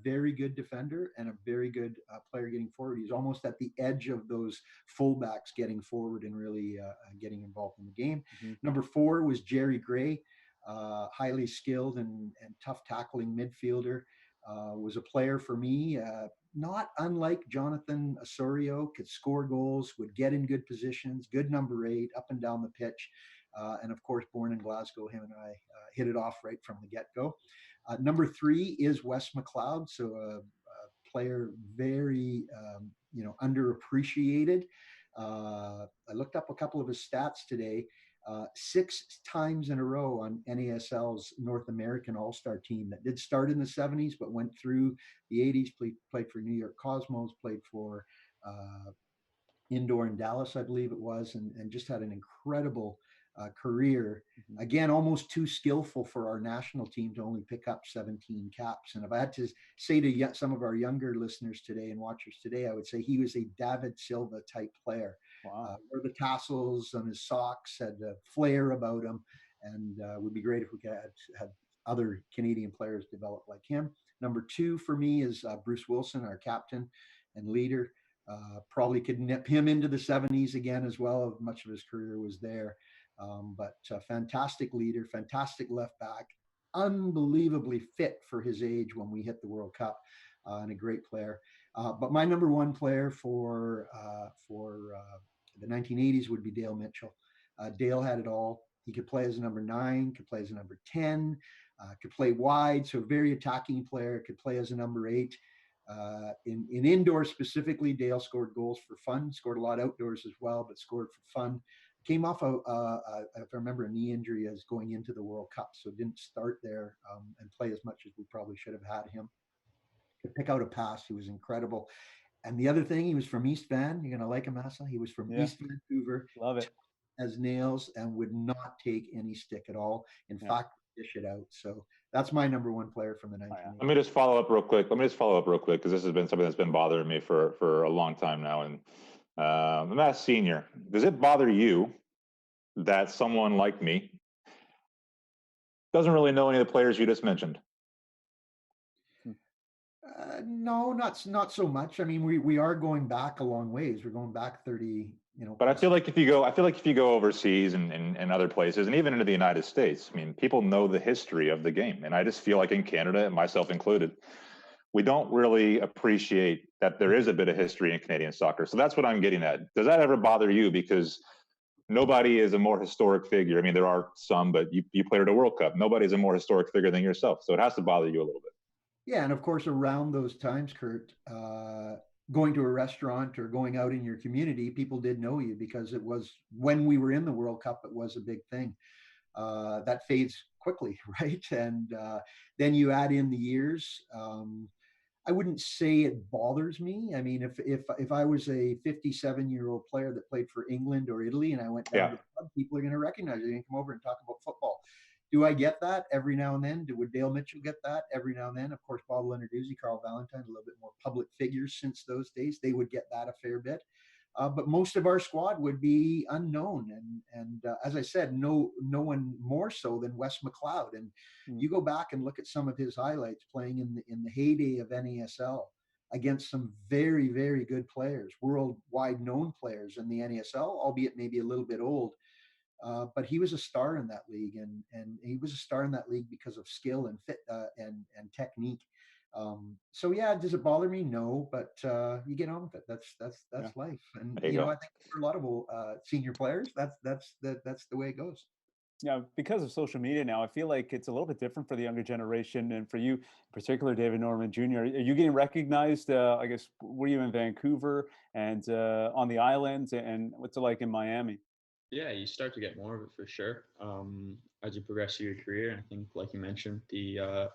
very good defender and a very good player getting forward. He's almost at the edge of those fullbacks getting forward and really getting involved in the game. Mm-hmm. Number 4 was Jerry Gray, highly skilled and tough tackling midfielder. Was a player for me, not unlike Jonathan Osorio, could score goals, would get in good positions, good number 8, up and down the pitch. And of course, born in Glasgow, him and I hit it off right from the get-go. Number 3 is Wes McLeod, so a player very, underappreciated. I looked up a couple of his stats today. 6 times in a row on NASL's North American All-Star team that did start in the 70s, but went through the 80s, played for New York Cosmos, played for Indoor in Dallas, I believe it was, and just had an incredible career. Again, almost too skillful for our national team to only pick up 17 caps. And if I had to say to some of our younger listeners today and watchers today, I would say he was a David Silva type player. Wow. Wore the tassels on his socks, had a flair about him, and would be great if we could had other Canadian players develop like him. Number 2 for me is Bruce Wilson, our captain and leader. Probably could nip him into the 70s again as well. Much of his career was there. But fantastic leader, fantastic left back, unbelievably fit for his age when we hit the World Cup, and a great player. But my number 1 player for the 1980s would be Dale Mitchell. Dale had it all. He could play as a number 9, could play as a number 10, could play wide, so a very attacking player, could play as a number 8. In indoors specifically, Dale scored goals for fun, scored a lot outdoors as well, but scored for fun. Came off if I remember, a knee injury as going into the World Cup, so didn't start there and play as much as we probably should have had him. Could pick out a pass. He was incredible. And the other thing, he was from East Van. You're going to like him, Asa. He was from East Vancouver. Love it. As nails, and would not take any stick at all. In fact, dish it out. So that's my number 1 player from the 1980s. Let me just follow up real quick because this has been something that's been bothering me for a long time now. And I'm not a senior. Does it bother you that someone like me doesn't really know any of the players you just mentioned? No, not so much. I mean, we are going back a long ways. We're going back 30. But I feel like if you go overseas and other places, and even into the United States, I mean, people know the history of the game. And I just feel like in Canada, and myself included, we don't really appreciate that there is a bit of history in Canadian soccer. So that's what I'm getting at. Does that ever bother you? Because nobody is a more historic figure. I mean, there are some, but you played at a World Cup. Nobody's a more historic figure than yourself. So it has to bother you a little bit. Yeah, and of course, around those times, Kurt, going to a restaurant or going out in your community, people did know you because it was, when we were in the World Cup, it was a big thing. That fades quickly, right? And then you add in the years. I wouldn't say it bothers me. I mean, if I was a 57-year-old player that played for England or Italy and I went down to the club, people are going to recognize you and come over and talk about football. Do I get that every now and then? Would Dale Mitchell get that every now and then? Of course, Bob Lenarduzzi, Carl Valentine, a little bit more public figures since those days. They would get that a fair bit. But most of our squad would be unknown. And as I said, no one more so than Wes McLeod. And you go back and look at some of his highlights playing in the heyday of NASL against some very, very good players, worldwide known players in the NASL, albeit maybe a little bit old. But he was a star in that league, and he was a star in that league because of skill and fit and technique. So yeah, does it bother me? No, but you get on with it. That's life, and I think for a lot of senior players, that's the way it goes. Yeah, because of social media now, I feel like it's a little bit different for the younger generation, and for you in particular, David Norman Jr. Are you getting recognized? I guess, were you in Vancouver and on the islands, and what's it like in Miami? Yeah, you start to get more of it for sure as you progress through your career. And I think, like you mentioned, the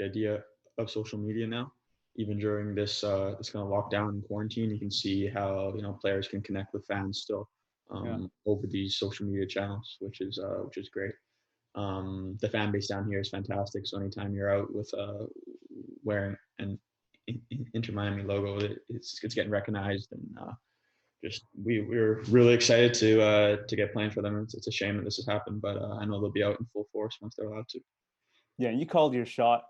idea of social media now, even during this kind of lockdown and quarantine, you can see how players can connect with fans still over these social media channels, which is great. The fan base down here is fantastic. So anytime you're out with wearing an Inter Miami logo, it's getting recognized, and we're really excited to get playing for them. It's a shame that this has happened, but I know they'll be out in full force once they're allowed to. Yeah, you called your shot,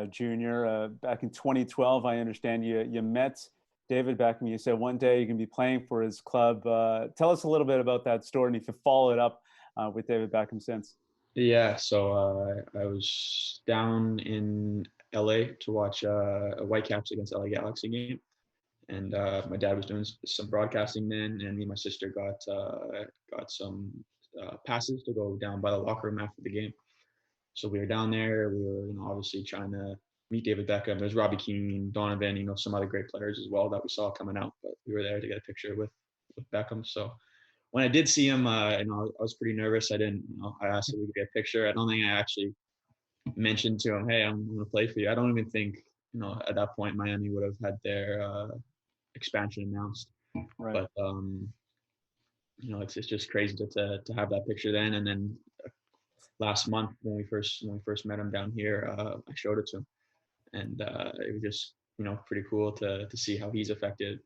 Junior, back in 2012. I understand you met David Beckham. You said one day you can be playing for his club. Tell us a little bit about that story, and if you followed up with David Beckham since. Yeah, so I was down in LA to watch a Whitecaps against LA Galaxy game. And my dad was doing some broadcasting then, and me and my sister got some passes to go down by the locker room after the game. So we were down there. We were, obviously trying to meet David Beckham. There's Robbie Keane, Donovan, some other great players as well that we saw coming out. But we were there to get a picture with Beckham. So when I did see him, I was pretty nervous. I didn't, I asked if we could get a picture. I don't think I actually mentioned to him, hey, I'm going to play for you. I don't even think, at that point, Miami would have had their expansion announced. Right. But, it's just crazy to have that picture then. And then last month when we first met him down here, I showed it to him. And it was just, pretty cool to see how he's affected,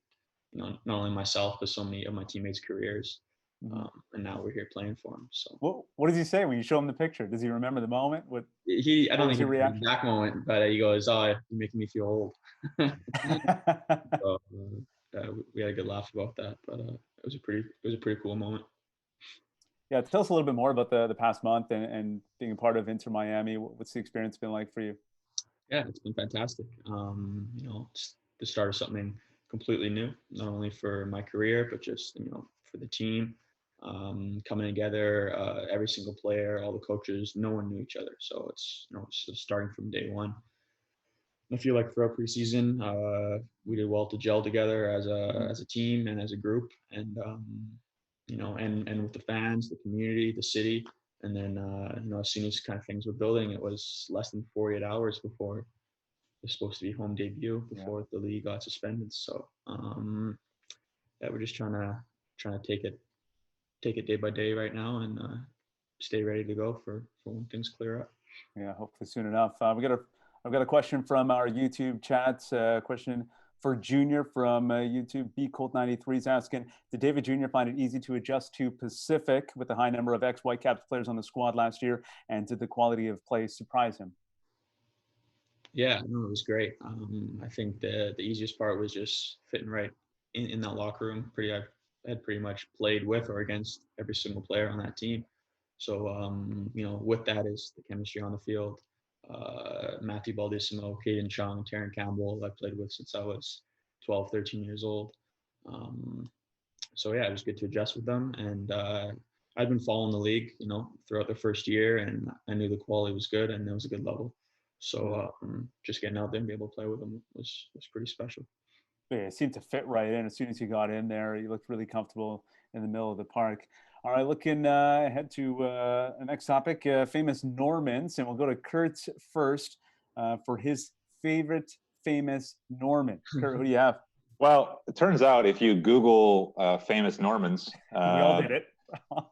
not only myself, but so many of my teammates' careers. And now we're here playing for him. So what does he say when you show him the picture? Does he remember the moment? I don't think he remembers that moment, but he goes, "Oh, you're making me feel old." So, we had a good laugh about that, but it was a pretty cool moment. Yeah, tell us a little bit more about the past month and being a part of Inter Miami. What's the experience been like for you? Yeah, it's been fantastic. It's the start of something completely new, not only for my career, but just for the team. Coming together, every single player, all the coaches, no one knew each other. So it's starting from day one. I feel like throughout preseason, we did well to gel together as a team and as a group, and and with the fans, the community, the city, and then as soon as kind of things were building, it was less than 48 hours before it was supposed to be home debut before the league got suspended. So we're just trying to take it day by day right now and stay ready to go for when things clear up. Yeah, hopefully soon enough. I've got a question from our YouTube chat. Question for Junior from YouTube. BColt93 is asking, did David Jr. find it easy to adjust to Pacific with the high number of ex-Whitecaps players on the squad last year, and did the quality of play surprise him? Yeah, no, it was great. I think the easiest part was just fitting right in that locker room. I had pretty much played with or against every single player on that team. So, with that is the chemistry on the field. Matthew Baldissimo, Caden Chung, Taryn Campbell, I played with since I was 12, 13 years old. So yeah, it was good to adjust with them. And I'd been following the league, throughout the first year, and I knew the quality was good and it was a good level. So just getting out there and be able to play with them was pretty special. Yeah, it seemed to fit right in. As soon as you got in there, you looked really comfortable in the middle of the park. All right, looking ahead to the next topic, famous Normans, and we'll go to Kurt first for his favorite famous Norman. Kurt, who do you have? Well, it turns out if you Google famous Normans, we all did it.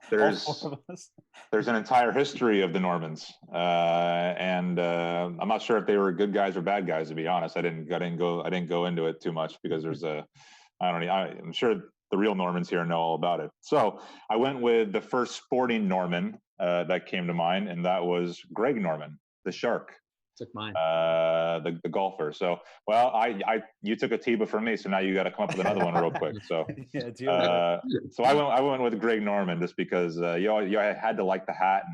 There's an entire history of the Normans, and I'm not sure if they were good guys or bad guys. To be honest, I didn't go into it too much because I'm sure the real Normans here know all about it. So I went with the first sporting Norman that came to mind, and that was Greg Norman, the Shark. Took mine. The golfer. So, well, you took a Tiba from me, so now you got to come up with another one real quick. So, so I went with Greg Norman just because you had to like the hat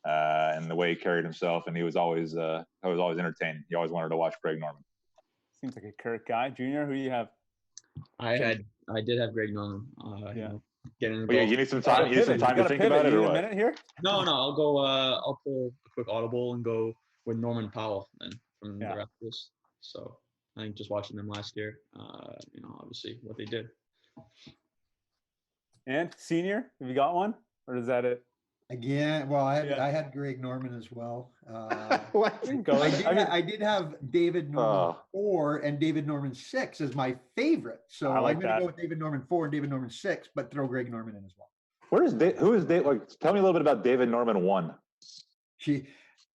and the way he carried himself, and I was always entertained. You always wanted to watch Greg Norman. Seems like a Kurt guy. Junior, who do you have? I did have Greg Norman. You need some time. You need some time to think about it, or what? A minute here? No. I'll go. I'll pull a quick audible and go with Norman Powell then from the Raptors. So I think just watching them last year, obviously what they did. And Senior, have you got one, or is that it? Again, well, I had Greg Norman as well. I did have David Norman 4 and David Norman 6 as my favorite. So I'm going to go with David Norman 4 and David Norman 6, but throw Greg Norman in as well. Who is Dave? Like, tell me a little bit about David Norman 1.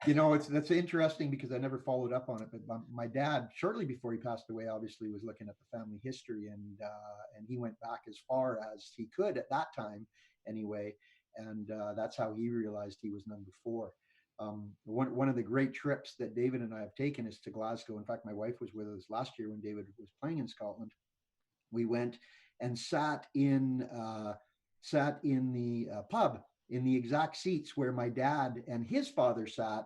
That's interesting because I never followed up on it. But my dad, shortly before he passed away, obviously was looking at the family history, and he went back as far as he could at that time, anyway. And that's how he realized he was number 4. One of the great trips that David and I have taken is to Glasgow. In fact, my wife was with us last year when David was playing in Scotland. We went and sat in the pub in the exact seats where my dad and his father sat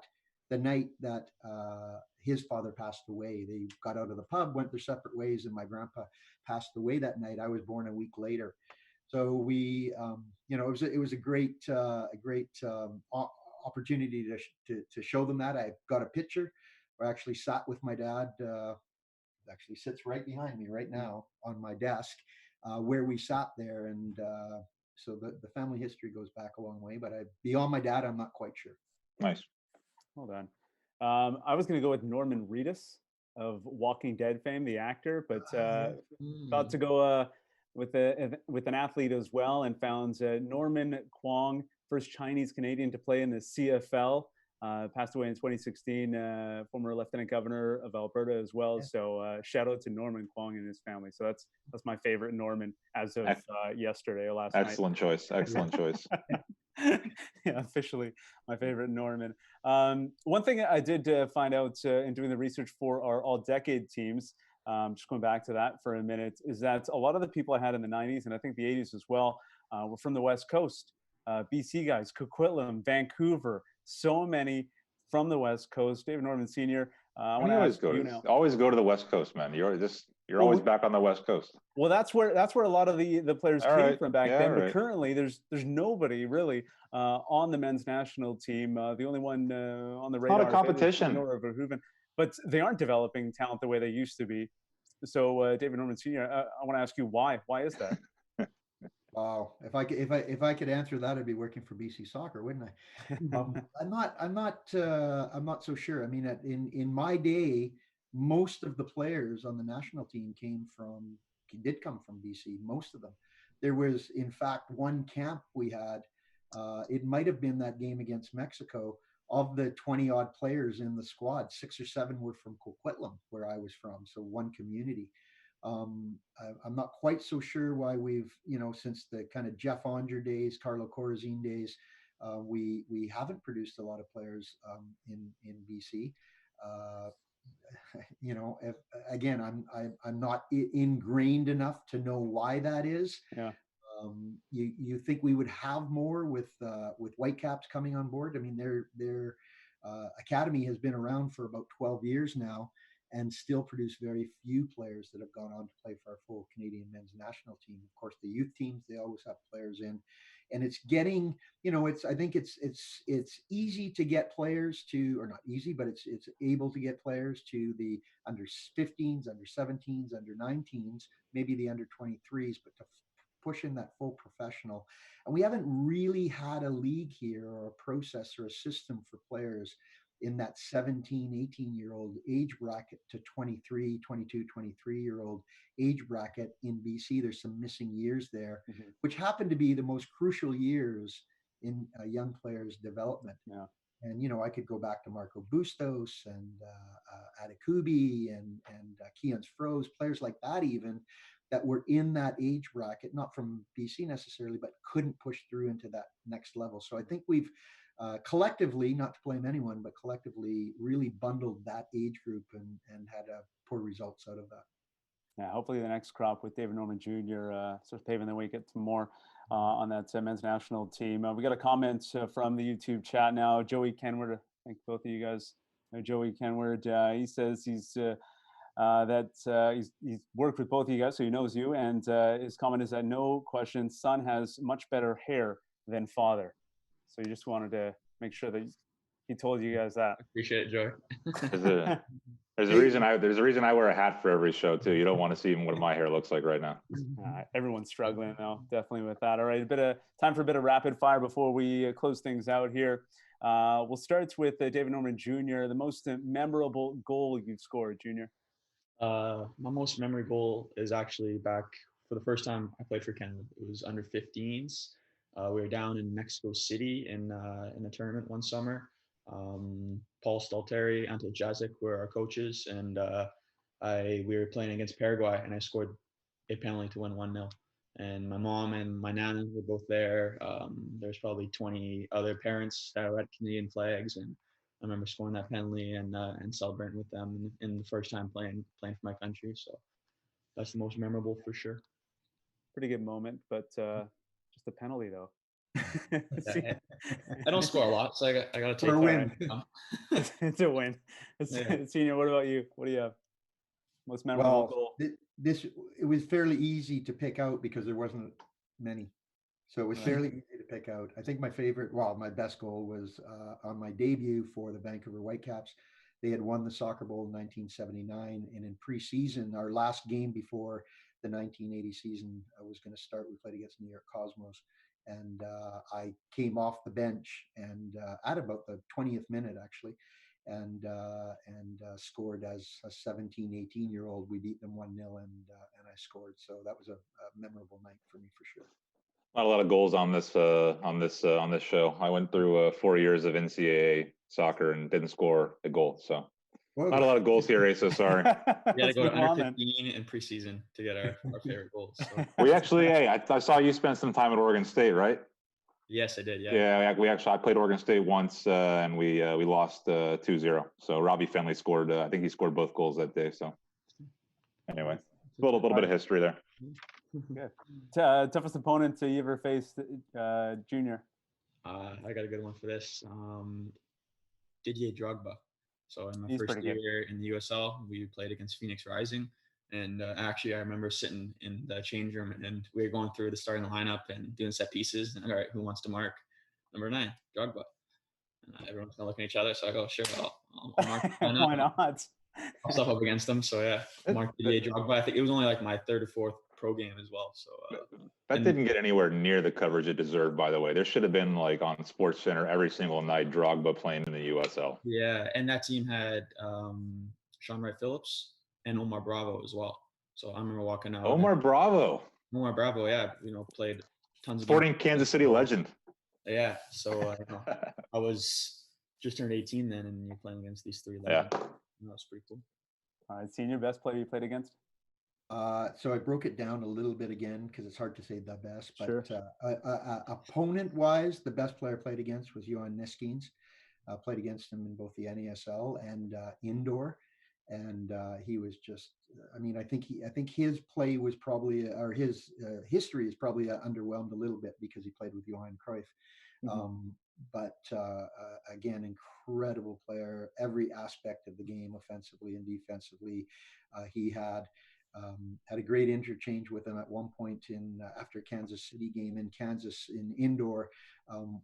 the night that his father passed away. They got out of the pub, went their separate ways, and my grandpa passed away that night. I was born a week later. So we, it was a great opportunity to show them that. I got a picture. I actually sat with my dad. Actually sits right behind me right now on my desk, where we sat there and So the family history goes back a long way, but beyond my dad, I'm not quite sure. Nice. Well done. I was going to go with Norman Reedus of Walking Dead fame, the actor, but thought to go with an athlete as well, and found Norman Kwong, first Chinese Canadian to play in the CFL. Passed away in 2016, former Lieutenant Governor of Alberta as well. Yeah. So shout out to Norman Kwong and his family. So that's my favorite Norman as of yesterday or last night. Excellent choice. Excellent choice. Yeah, officially my favorite Norman. One thing I did find out in doing the research for our all-decade teams, just going back to that for a minute, is that a lot of the people I had in the 90s, and I think the 80s as well, were from the West Coast. BC guys, Coquitlam, Vancouver, so many from the West Coast. David Norman Sr. I want to ask you now. Always go to the West Coast, man. You're always back on the West Coast. Well, that's where a lot of the players came from back then. But currently, there's nobody really on the men's national team. The only one on the radar. Not a competition. But they aren't developing talent the way they used to be. So, David Norman Sr., I want to ask you why. Why is that? Wow, if I could answer that, I'd be working for BC Soccer, wouldn't I? I'm not so sure. I mean, in my day, most of the players on the national team did come from BC. Most of them. There was, in fact, one camp we had. It might have been that game against Mexico. Of the 20-odd players in the squad, 6 or 7 were from Coquitlam, where I was from. So one community. I'm not quite so sure why we've, since the kind of Jeff Onger days, Carlo Corazine days, we haven't produced a lot of players in BC. Again, I'm not ingrained enough to know why that is. Yeah. You think we would have more with Whitecaps coming on board? I mean, their academy has been around for about 12 years now, and still produce very few players that have gone on to play for our full Canadian men's national team. Of course, the youth teams, they always have players in, and it's getting, I think it's easy to get players to, or not easy, but it's able to get players to the under 15s, under 17s, under 19s, maybe the under 23s, but to push in that full professional. And we haven't really had a league here or a process or a system for players in that 17, 18-year-old age bracket to 23, 22, 23-year-old age bracket in BC. There's some missing years there, which happen to be the most crucial years in a young player's development. Yeah. And, I could go back to Marco Bustos and Adekubi and Keons Froze, players like that even, that were in that age bracket, not from BC necessarily, but couldn't push through into that next level. So I think we've collectively, not to blame anyone, but collectively really bundled that age group and had poor results out of that. Yeah, hopefully the next crop with David Norman Jr. Starts paving the way, get some more on that men's national team. We got a comment from the YouTube chat now. Joey Kenward, I think both of you guys know Joey Kenward. He says he's worked with both of you guys, so he knows you. And his comment is that no question, son has much better hair than father. So you just wanted to make sure that he told you guys that. Appreciate it, Joey. There's a reason I wear a hat for every show too. You don't want to see what my hair looks like right now. Everyone's struggling though, definitely with that. All right, time for a bit of rapid fire before we close things out here. We'll start with David Norman Jr. The most memorable goal you've scored, Junior. My most memorable is actually back for the first time I played for Canada. It was under 15s. We were down in Mexico City in a tournament one summer. Paul Stalteri, Ante Jazic were our coaches, and we were playing against Paraguay, and I scored a penalty to win 1-0. And my mom and my nana were both there. There's probably 20 other parents that had Canadian flags, and I remember scoring that penalty and celebrating with them in the first time playing for my country. So that's the most memorable for sure. Pretty good moment, but just a penalty though. I don't score a lot, so I got to take a win. It's a win. Senior, what about you? What do you have? Most memorable goal? It was fairly easy to pick out because there wasn't many. So it was fairly easy to pick out. I think my best goal was on my debut for the Vancouver Whitecaps. They had won the Soccer Bowl in 1979, and in preseason, our last game before the 1980 season was going to start, we played against New York Cosmos, And I came off the bench and at about the 20th minute actually, and scored as a 17, 18-year-old. We beat them 1-0, and I scored. So that was a memorable night for me for sure. Not a lot of goals on this show. I went through 4 years of NCAA soccer and didn't score a goal. So Whoa. not a lot of goals here, Asa. Sorry. We had to go to under 15 in preseason to get our favorite goals. So. We actually, hey, I saw you spend some time at Oregon State, right? Yes, I did. Yeah. Yeah, I played Oregon State once, and we lost 2-0. So Robbie Fenley scored. I think he scored both goals that day. So anyway, a little bit of history there. Good. Toughest opponent you ever faced, junior? I got a good one for this. Didier Drogba. So in my He's first year in the USL, we played against Phoenix Rising. And actually, I remember sitting in the change room and we were going through the starting lineup and doing set pieces. And all right, who wants to mark number 9, Drogba? And everyone's gonna look at each other. So I go, sure, I'll mark. Why not? I'll step up against them. So yeah, mark Didier Drogba. I think it was only like my 3rd or 4th pro game as well. So that didn't get anywhere near the coverage it deserved. By the way, there should have been like on Sports Center every single night Drogba playing in the USL. Yeah, and that team had Sean Wright Phillips and Omar Bravo as well. So I remember walking out. Omar Bravo, yeah, played tons of Sporting Kansas City legend. Yeah, so I was just turned 18 then, and you're playing against these 3 legends. Yeah, that was pretty cool. All right, senior, best player you played against? So I broke it down a little bit again because it's hard to say the best. But sure. Opponent-wise, the best player I played against was Johan Neskins. Played against him in both the NASL and indoor. And he was just, I think his play was probably, or his history is probably underwhelmed a little bit because he played with Johan Cruyff. Mm-hmm. But again, incredible player, every aspect of the game, offensively and defensively. He had a great interchange with him at one point after Kansas City game in Kansas in indoor.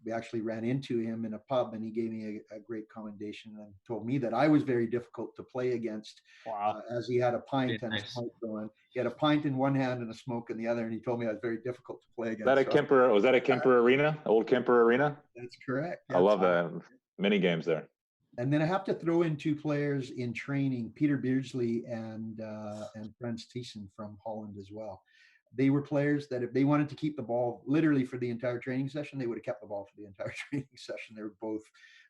We actually ran into him in a pub, and he gave me a great commendation and told me that I was very difficult to play against. Wow. As he had a pint and a smoke going. He had a pint in one hand and a smoke in the other, and he told me I was very difficult to play against. Was that a Kemper Arena? Old Kemper Arena? That's correct. I love that. Mini games there. And then I have to throw in 2 players in training, Peter Beardsley and Frans Thiessen from Holland as well. They were players that if they wanted to keep the ball literally for the entire training session, they would have kept the ball for the entire training session. They were both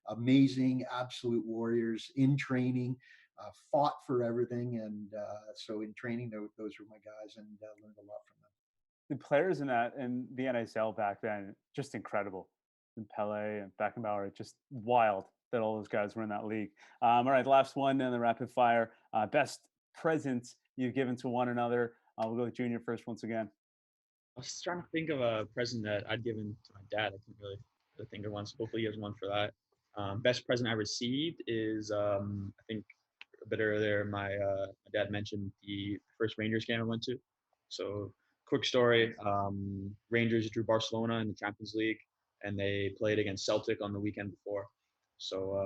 amazing, absolute warriors in training, fought for everything. And so in training, those were my guys, and learned a lot from them. The players in the NSL back then, just incredible. And Pele and Beckenbauer, just wild that all those guys were in that league. All right, last one in the rapid fire. Best presents you've given to one another. We'll go with Junior first once again. I was trying to think of a present that I'd given to my dad. I couldn't really think of one. So hopefully he has one for that. Best present I received is, I think a bit earlier, my dad mentioned the first Rangers game I went to. So quick story, Rangers drew Barcelona in the Champions League, and they played against Celtic on the weekend before. So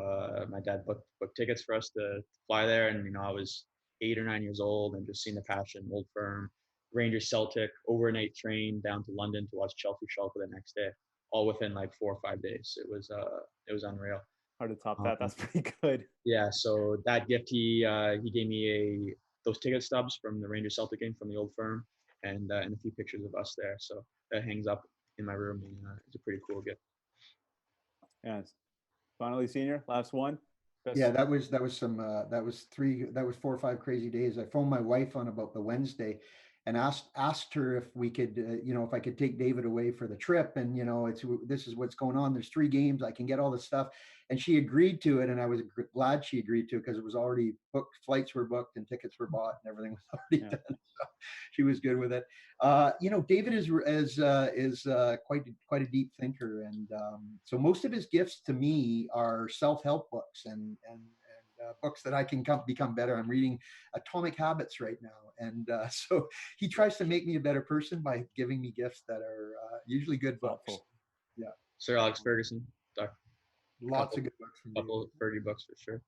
my dad booked tickets for us to fly there, and I was 8 or 9 years old, and just seeing the passion, Old Firm, Rangers Celtic, overnight train down to London to watch Chelsea Schalke the next day, all within like 4 or 5 days. It was unreal. Hard to top that. That's pretty good. Yeah. So that gift, he gave me those ticket stubs from the Rangers Celtic game from the Old Firm, and a few pictures of us there. So that hangs up in my room, and it's a pretty cool gift. Yes. Finally, Senior, last one. Yeah, that was 4 or 5 crazy days. I phoned my wife on about the Wednesday and asked her if we could, if I could take David away for the trip. And, this is what's going on. There's 3 games. I can get all this stuff. And she agreed to it. And I was glad she agreed to it because it was already booked. Flights were booked and tickets were bought and everything was already done. So she was good with it. David is quite a deep thinker. And so most of his gifts to me are self-help books and books that I can become better. I'm reading Atomic Habits right now. And so he tries to make me a better person by giving me gifts that are usually good books. Yeah. Sir Alex Ferguson. Lots of good books. Couple of Fergie books for sure.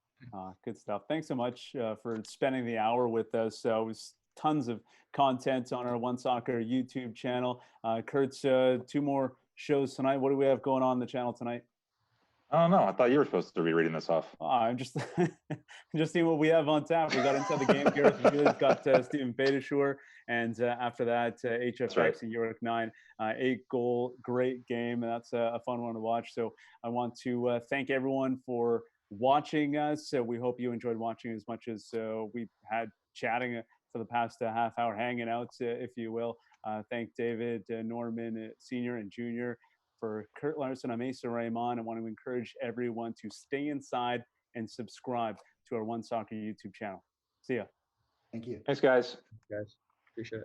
Good stuff. Thanks so much for spending the hour with us. It was tons of content on our One Soccer YouTube channel. Kurt's 2 more shows tonight. What do we have going on the channel tonight? I don't know. I thought you were supposed to be reading this off. I'm just just seeing what we have on tap. We got Inside the Game. Gareth Wheeler's got Stephen Beitashour, and after that, HFX right. and Yorick 9. 8-goal, great game. That's a fun one to watch. So I want to thank everyone for watching us. We hope you enjoyed watching as much as we had chatting for the past half hour, hanging out, if you will. Thank David, Norman, Senior and Junior. For Kurt Larson, I'm Asa Raymond. I want to encourage everyone to stay inside and subscribe to our One Soccer YouTube channel. See ya. Thank you. Thanks, guys. Guys, appreciate it.